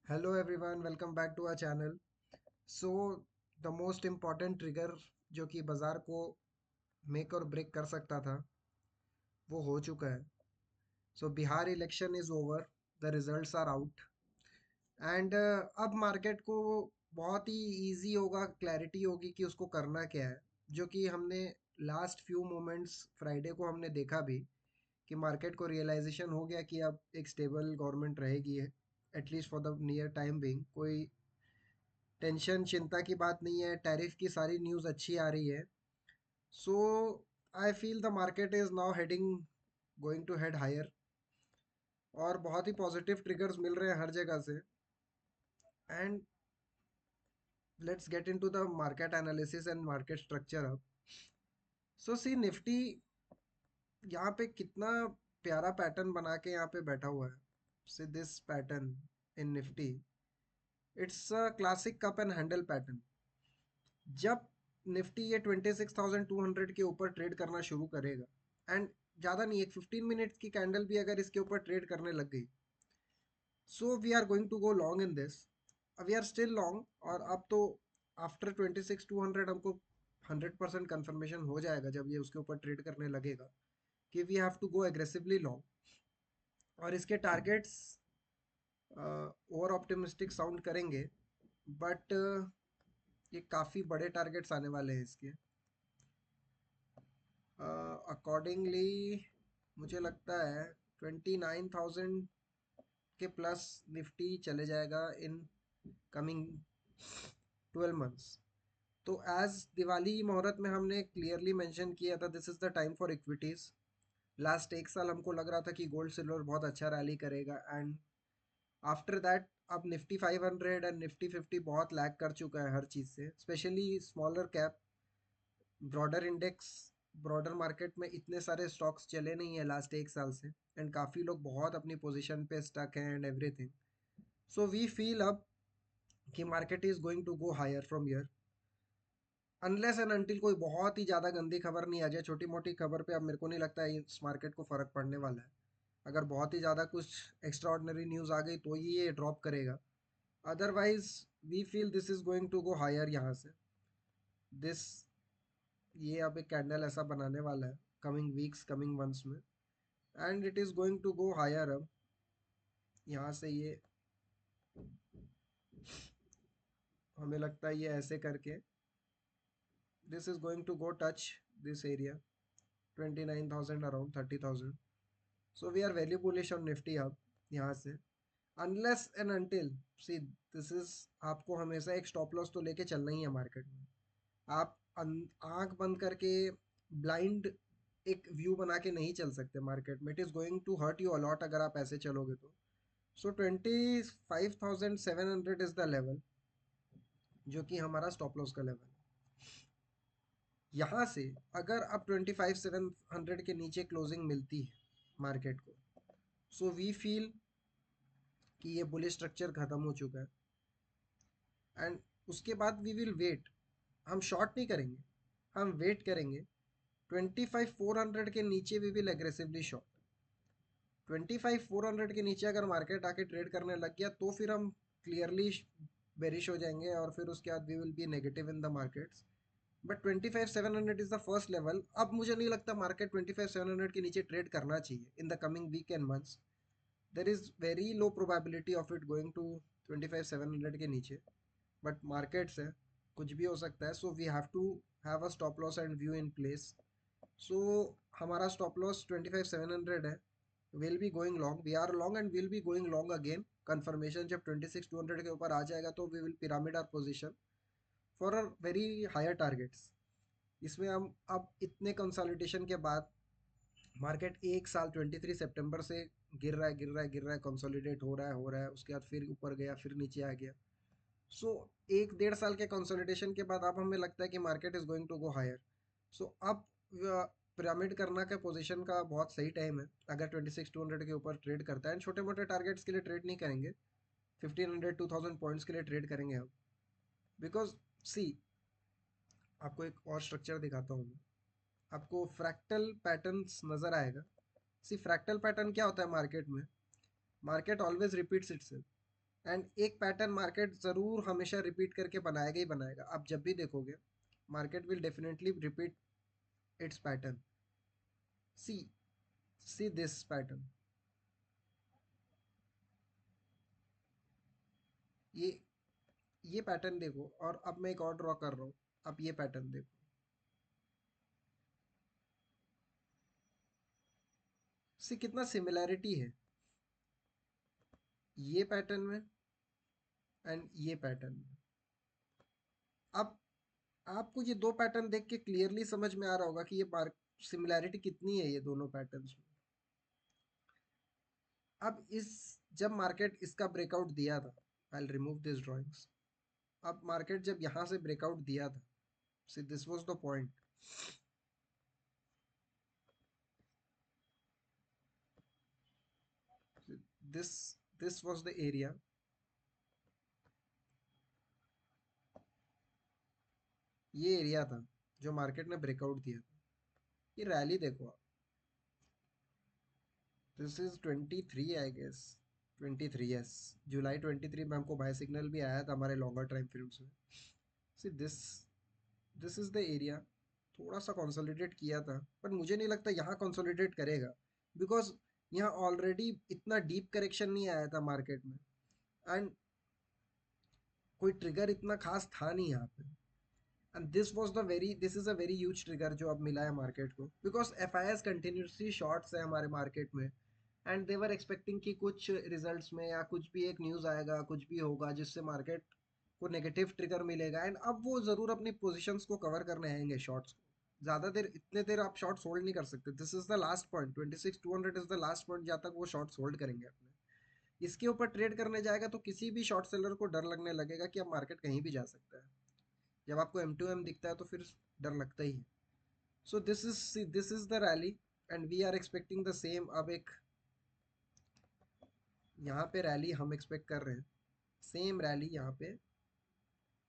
Hello everyone, welcome back to our channel. So the most important trigger जो कि बाज़ार को मेक और ब्रेक कर सकता था वो हो चुका है। So Bihar election is over, the results are out and अब मार्केट को बहुत ही इजी होगा, क्लैरिटी होगी कि उसको करना क्या है। जो कि हमने लास्ट फ्यू मोमेंट्स फ्राइडे को हमने देखा भी कि मार्केट को रियलाइजेशन हो गया कि अब एक स्टेबल गवर्नमेंट रहेगी है, at least for the near time being. कोई टेंशन चिंता की बात नहीं है, टैरिफ की सारी न्यूज़ अच्छी आ रही है। So I feel the market is now heading, going to head higher, और बहुत ही पॉजिटिव ट्रिगर्स मिल रहे हैं हर जगह से। And let's get into the market analysis and market structure अब। सो सी निफ्टी यहाँ पे कितना प्यारा पैटर्न बना के यहाँ पे बैठा हुआ है। सी this pattern in Nifty, it's a classic cup and handle pattern. जब निफ्टी ये 26,200 के ऊपर ट्रेड करना शुरू करेगा, एंड ज़्यादा नहीं, एक 15 मिनट की कैंडल भी अगर इसके ऊपर ट्रेड करने लग गई, so we are going to go long in this. We are still long, और अब तो आफ्टर 26,200 हमको 100% कन्फर्मेशन हो जाएगा जब ये उसके ऊपर ट्रेड करने लगेगा कि we have to go aggressively long. और इसके टारगेट्स ओवर ऑप्टिमिस्टिक साउंड करेंगे, बट ये काफ़ी बड़े टारगेट्स आने वाले हैं इसके। अकॉर्डिंगली मुझे लगता है 29,000 के प्लस निफ्टी चले जाएगा इन कमिंग 12 मंथ्स। तो एज दिवाली मुहूर्त में हमने क्लियरली मेंशन किया था, this is the time for equities. Last एक साल हमको लग रहा था कि गोल्ड सिल्वर बहुत अच्छा रैली करेगा, एंड आफ्टर दैट अब निफ्टी 500 एंड निफ्टी 50 बहुत लैग कर चुका है हर चीज़ से, specially smaller cap. Broader index, broader market में इतने सारे स्टॉक्स चले नहीं है लास्ट एक साल से, एंड काफ़ी लोग बहुत अपनी पोजीशन पे स्टक हैं and everything. So we feel अब कि market is going to go higher from here, unless and until कोई बहुत ही ज़्यादा गंदी खबर नहीं आ जाए। छोटी मोटी खबर पे अब मेरे को नहीं लगता है इस मार्केट को फ़र्क पड़ने वाला है। अगर बहुत ही ज़्यादा कुछ एक्स्ट्रा ऑर्डनरी न्यूज़ आ गई तो ही ये ड्रॉप करेगा। Otherwise we feel this is going to go higher यहाँ से। दिस, ये अब एक कैंडल ऐसा बनाने वाला है कमिंग वीक्स, कमिंग मंथ्स में, and it is going to go higher. अब यहाँ से ये, हमें लगता है ये ऐसे करके this is going to go touch this area 29,000, around 30,000। So we are very bullish on Nifty अब यहाँ से, unless and until, see this is, आपको हमेशा एक स्टॉप लॉस तो लेके चलना ही है मार्केट में। आप आंख बंद करके ब्लाइंड एक व्यू बना के नहीं चल सकते मार्केट में। It is going to hurt you a lot अगर आप ऐसे चलोगे तो। सो 25,700 इज़ द लेवल जो कि हमारा स्टॉप लॉस का लेवल है। यहाँ से अगर अब 25,700 के नीचे क्लोजिंग मिलती है मार्केट को, सो वी फील कि ये बुलिश स्ट्रक्चर खत्म हो चुका है, एंड उसके बाद वी विल वेट। हम शॉर्ट नहीं करेंगे, हम वेट करेंगे। 25,400 के नीचे वी विल एग्रेसिवली शॉर्ट। 25,400 के नीचे अगर मार्केट आके ट्रेड करने लग गया तो फिर हम क्लियरली बेरिश हो जाएंगे, और फिर उसके बाद we will be negative in the markets. But 25,700 is the first level. अब मुझे नहीं लगता मार्केट 25,700 के नीचे ट्रेड करना चाहिए in the coming week and months. There is very low probability of it going to 25,700 के नीचे, बट मार्केट्स है, कुछ भी हो सकता है। So we have to have a stop loss and view in place. So हमारा स्टॉप लॉस 25,700 है। Will be going long, we are long and will be going long again. Confirmation जब 26,200 के ऊपर आ जाएगा तो we will pyramid our position for a very higher targets. इसमें हम अब इतने कंसोलिडेशन के बाद, मार्केट एक साल 23 सितंबर से गिर रहा है, गिर रहा है, गिर रहा है, कंसोलिडेट हो रहा है, हो रहा है, उसके बाद फिर ऊपर गया, फिर नीचे आ गया। सो एक डेढ़ साल के कंसोलिडेशन के बाद अब हमें लगता है कि market is going to go higher. So अब पिरामिड करना का पोजीशन का बहुत सही टाइम है अगर 26,200 के ऊपर ट्रेड करता है। छोटे मोटे टारगेट्स के लिए ट्रेड नहीं करेंगे, 1,500 2,000 पॉइंट्स के लिए ट्रेड करेंगे हम। बिकॉज सी, आपको एक और स्ट्रक्चर दिखाता हूँ मैं, आपको फ्रैक्टल पैटर्न्स नज़र आएगा। सी फ्रैक्टल पैटर्न क्या होता है मार्केट में? Market always repeats itself, and एक पैटर्न मार्केट ज़रूर हमेशा रिपीट करके बनाएगा ही बनाएगा। आप जब भी देखोगे market will definitely repeat its pattern. See see this pattern, ये ये पैटर्न देखो, और अब मैं एक और ड्रॉ कर रहा हूँ। अब ये पैटर्न देखो, सी कितना सिमिलैरिटी है ये पैटर्न में एंड ये पैटर्न में। अब आपको ये दो पैटर्न देख के क्लियरली समझ में आ रहा होगा कि ये मार्क सिमिलैरिटी कितनी है ये दोनों पैटर्न्स में। अब इस जब मार्केट इसका ब्रेकआउट दिया था, आई रिमूव दिस ड्राइंग्स। अब मार्केट जब यहाँ से ब्रेकआउट दिया था, see this was the point, this this was the area. ये एरिया था जो मार्केट ने ब्रेकआउट दिया था। ये रैली देखो आप, this is 23 I guess, 23, yes, जुलाई 23 में हमको बाय सिग्नल भी आया था हमारे लॉन्गर टाइम फ्रेम्स में। सी दिस इज द एरिया। थोड़ा सा कंसोलिडेट किया था, पर मुझे नहीं लगता यहाँ कंसोलिडेट करेगा, बिकॉज यहाँ ऑलरेडी इतना डीप करेक्शन नहीं आया था मार्केट में, एंड कोई ट्रिगर इतना खास था नहीं यहाँ पे। And this is a very huge trigger जो अब मिला है मार्केट को, because F I S continuously shorts है हमारे मार्केट में, एंड दे वर एक्सपेक्टिंग कि कुछ रिजल्ट्स में या कुछ भी एक न्यूज़ आएगा, कुछ भी होगा जिससे मार्केट को नेगेटिव ट्रिगर मिलेगा, एंड अब वो ज़रूर अपनी पोजीशंस को कवर करने आएंगे शॉर्ट्स को। ज़्यादा देर इतने देर आप शॉर्ट्स होल्ड नहीं कर सकते। This is the last point, 26,200 is the last point जहाँ तक वो शॉर्ट्स होल्ड करेंगे अपने। इसके ऊपर ट्रेड करने जाएगा तो किसी भी शॉर्ट सेलर को डर लगने लगेगा कि अब मार्केट कहीं भी जा सकता है। जब आपको एम टू एम दिखता है तो फिर डर लगता ही है। So this is the rally, and we are expecting the same. अब एक यहाँ पे रैली हम एक्सपेक्ट कर रहे हैं, सेम रैली यहाँ पे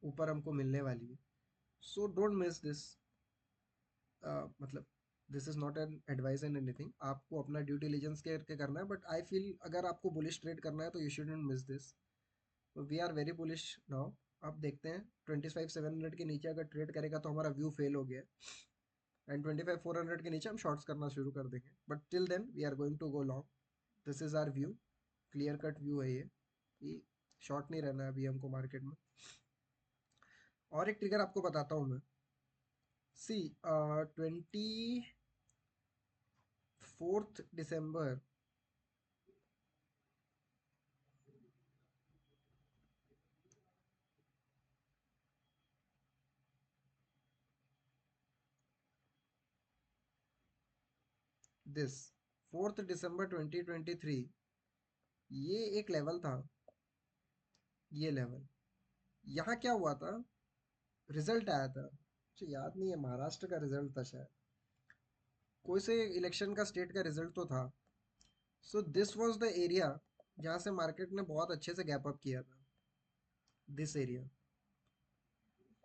ऊपर हमको मिलने वाली है। So don't miss this. मतलब this is not an advice and anything, आपको अपना ड्यू डिलिजेंस करके करना है, बट आई फील अगर आपको बुलिश ट्रेड करना है तो you shouldn't miss this. We are very bullish now. अब देखते हैं 25,700 के नीचे अगर ट्रेड करेगा तो हमारा व्यू फेल हो गया है, एंड 25,400 के नीचे हम शॉर्ट्स करना शुरू कर देंगे, but till then we are going to go long. This is our view, clear cut view है ये कि शॉर्ट नहीं रहना है अभी हमको मार्केट में। और एक ट्रिगर आपको बताता हूँ मैं। सी 24 दिसंबर, दिस 4 दिसंबर 2023, ये एक लेवल था, ये लेवल। यहाँ क्या हुआ था, रिजल्ट आया था, मुझे याद नहीं है, महाराष्ट्र का रिजल्ट था शायद, कोई से इलेक्शन का स्टेट का रिजल्ट तो था। सो दिस वाज द एरिया जहाँ से मार्केट ने बहुत अच्छे से गैप अप किया था, दिस एरिया।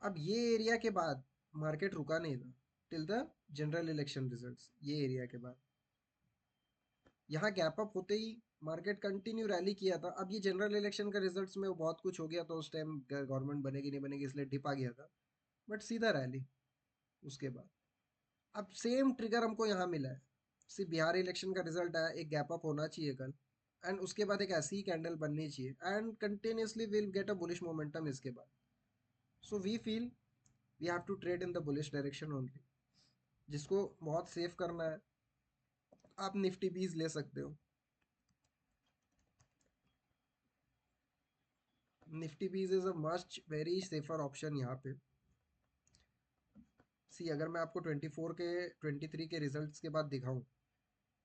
अब ये एरिया के बाद मार्केट रुका नहीं था till the general election results. ये एरिया के बाद यहाँ गैप अप होते ही मार्केट कंटिन्यू रैली किया था। अब ये जनरल इलेक्शन का रिजल्ट्स में बहुत कुछ हो गया, तो उस टाइम गवर्नमेंट बनेगी नहीं बनेगी इसलिए डिप आ गया था, बट सीधा रैली उसके बाद। अब सेम ट्रिगर हमको यहाँ मिला है। सी बिहार इलेक्शन का रिजल्ट आया, एक गैप अप होना चाहिए कल, एंड उसके बाद एक ऐसी ही कैंडल बननी चाहिए, and continuously will get a bullish momentum इसके बाद। So we feel we have to trade in the bullish direction only. जिसको बहुत सेफ करना है, आप निफ्टी बीज ले सकते हो। निफ्टी बीज is a much very safer option यहाँ पे। सी अगर मैं आपको 23 के रिजल्ट्स के बाद दिखाऊं,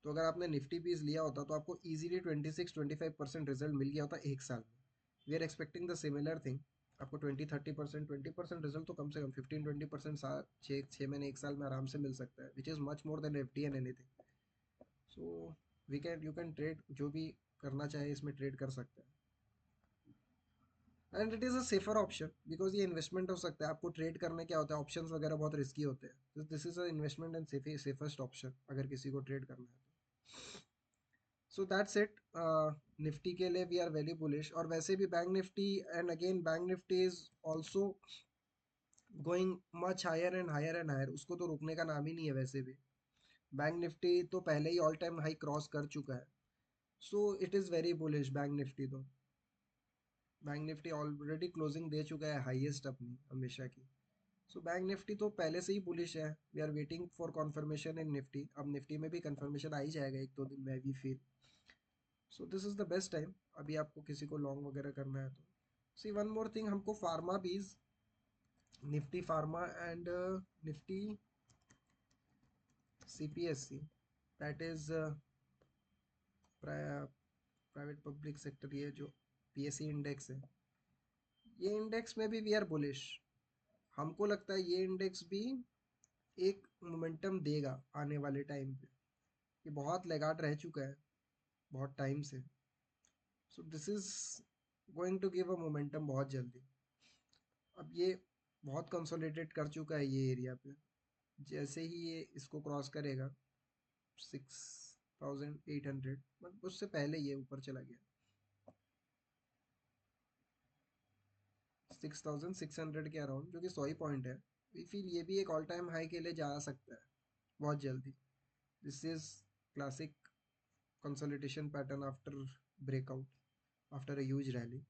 तो अगर आपने निफ्टी बीज लिया होता तो आपको इजीली 26-25% रिजल्ट मिल गया होता एक साल में। We are expecting the similar thing. आपको 20-30%, 20% रिजल्ट तो कम से कम 15-20% छः छः महीने एक साल में आराम से मिल सकता है, which is much more than F D and anything. So we can you can trade, जो भी करना चाहे इसमें ट्रेड कर सकते हैं, and it is a safer option because ये इन्वेस्टमेंट हो सकता है। आपको ट्रेड करने क्या होता है, ऑप्शंस वगैरह बहुत रिस्की होते हैं, this is a investment and safest option अगर किसी को ट्रेड करना है तो। सो दैट्स इट। निफ्टी के लिए वी आर वेरी बुलिश, और वैसे भी bank Nifty, and again bank Nifty is also going much higher and higher, उसको तो रुकने का नाम ही नहीं है वैसे भी। बैंक निफ्टी तो पहले ही ऑल टाइम हाई क्रॉस कर चुका है। So it is very bullish bank Nifty तो। बैंक निफ्टी ऑलरेडी क्लोजिंग दे चुका है हाईएस्ट अपनी हमेशा की। सो बैंक निफ्टी तो पहले से ही बुलिश है। We are waiting for confirmation in Nifty. अब निफ्टी में भी कन्फर्मेशन आ ही जाएगा एक दो दिन में, we feel. So this is the best time अभी आपको किसी को लॉन्ग वगैरह करना है तो। सी वन मोर थिंग, हमको pharma bees, Nifty pharma and Nifty CPSC, that is private public sector, ये जो पीएससी इंडेक्स है, ये इंडेक्स में भी वी आर बुलिश। हमको लगता है ये इंडेक्स भी एक मोमेंटम देगा आने वाले टाइम पे। ये बहुत लेगाट रह चुका है बहुत टाइम से। So this is going to give a momentum बहुत जल्दी। अब ये बहुत कंसोलिडेट कर चुका है ये एरिया पे। जैसे ही ये इसको क्रॉस करेगा 6800, बट उससे पहले ये ऊपर चला गया 6600 के अराउंड, जो कि 100 ही पॉइंट है। वी फील ये भी एक ऑल टाइम हाई के लिए जा सकता है बहुत जल्दी। This is classic consolidation pattern after breakout, after a huge rally.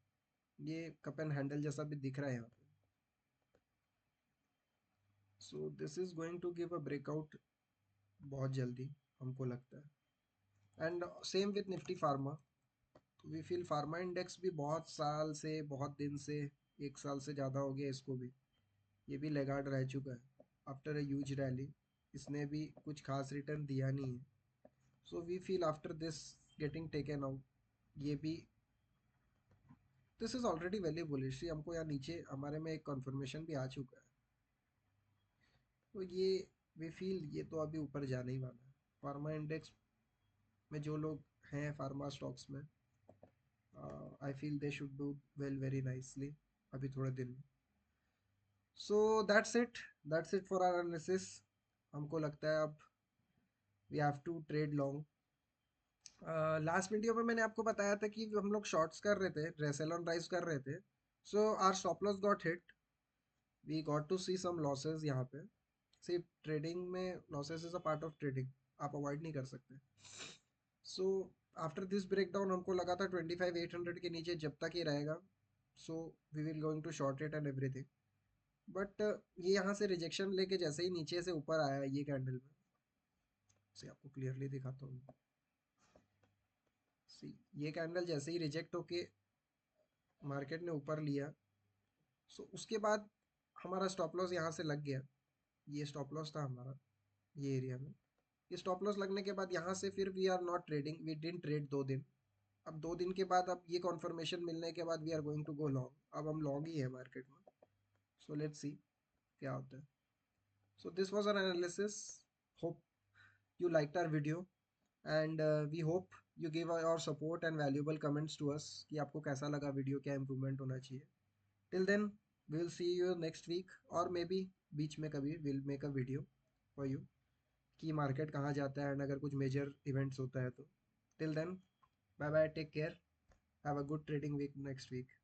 ये कप एंड हैंडल जैसा भी दिख रहा है यहाँ पे। So this is going to give a breakout बहुत जल्दी, हमको लगता है। And same with Nifty pharma. तो वी फील फार्मा इंडेक्स भी बहुत साल से, बहुत दिन से, एक साल से ज़्यादा हो गया इसको भी, ये भी लेगार्ड रह चुका है आफ्टर अ ह्यूज रैली। इसने भी कुछ खास रिटर्न दिया नहीं है। So we feel after this getting taken out, ये भी, this is already value bullish. हमको यहाँ नीचे हमारे में एक कंफर्मेशन भी आ चुका है। तो ये वी फील ये तो अभी ऊपर जाने ही वाला है। फार्मा इंडेक्स में जो लोग हैं फार्मा स्टॉक्स में, I feel they should do well very nicely अभी थोड़े दिन में। So that's it for our analysis. हमको लगता है अब we have to trade long. Last video में मैंने आपको बताया था कि हम लोग शॉर्ट्स कर रहे थे, रेसेल ऑन राइज कर रहे थे। So our stop loss got hit, we got to see some losses यहाँ पे। सिर्फ ट्रेडिंग में losses is a part of trading, आप अवॉइड नहीं कर सकते। सो आफ्टर दिस ब्रेकडाउन हमको लगा था 25,800 के नीचे जब तक ये रहेगा, so we will going to short it and everything. But ये यहाँ से रिजेक्शन लेके जैसे ही नीचे से ऊपर आया ये कैंडल में, से आपको क्लियरली दिखाता हूँ। सी, ये कैंडल जैसे ही रिजेक्ट होके मार्केट ने ऊपर लिया, सो उसके बाद हमारा स्टॉप लॉस यहाँ से लग गया। ये स्टॉप लॉस था हमारा ये एरिया में। ये स्टॉप लॉस लगने के बाद यहाँ से फिर we are not trading, we didn't trade 2 दिन। अब 2 दिन के बाद, अब ये कॉन्फर्मेशन मिलने के बाद we are going to go long. अब हम लॉन्ग ही है मार्केट में। सो लेट्स सी क्या होता है। So this was our analysis. Hope you liked our video, and we hope you give your support and valuable comments to us कि आपको कैसा लगा वीडियो, क्या इम्प्रूवमेंट होना चाहिए। Till then we will see you next week, और maybe बीच में कभी will make a video for you कि मार्केट कहाँ जाता है एंड अगर कुछ मेजर इवेंट्स होता है तो। Till then, bye bye, take care, have a good trading week next week.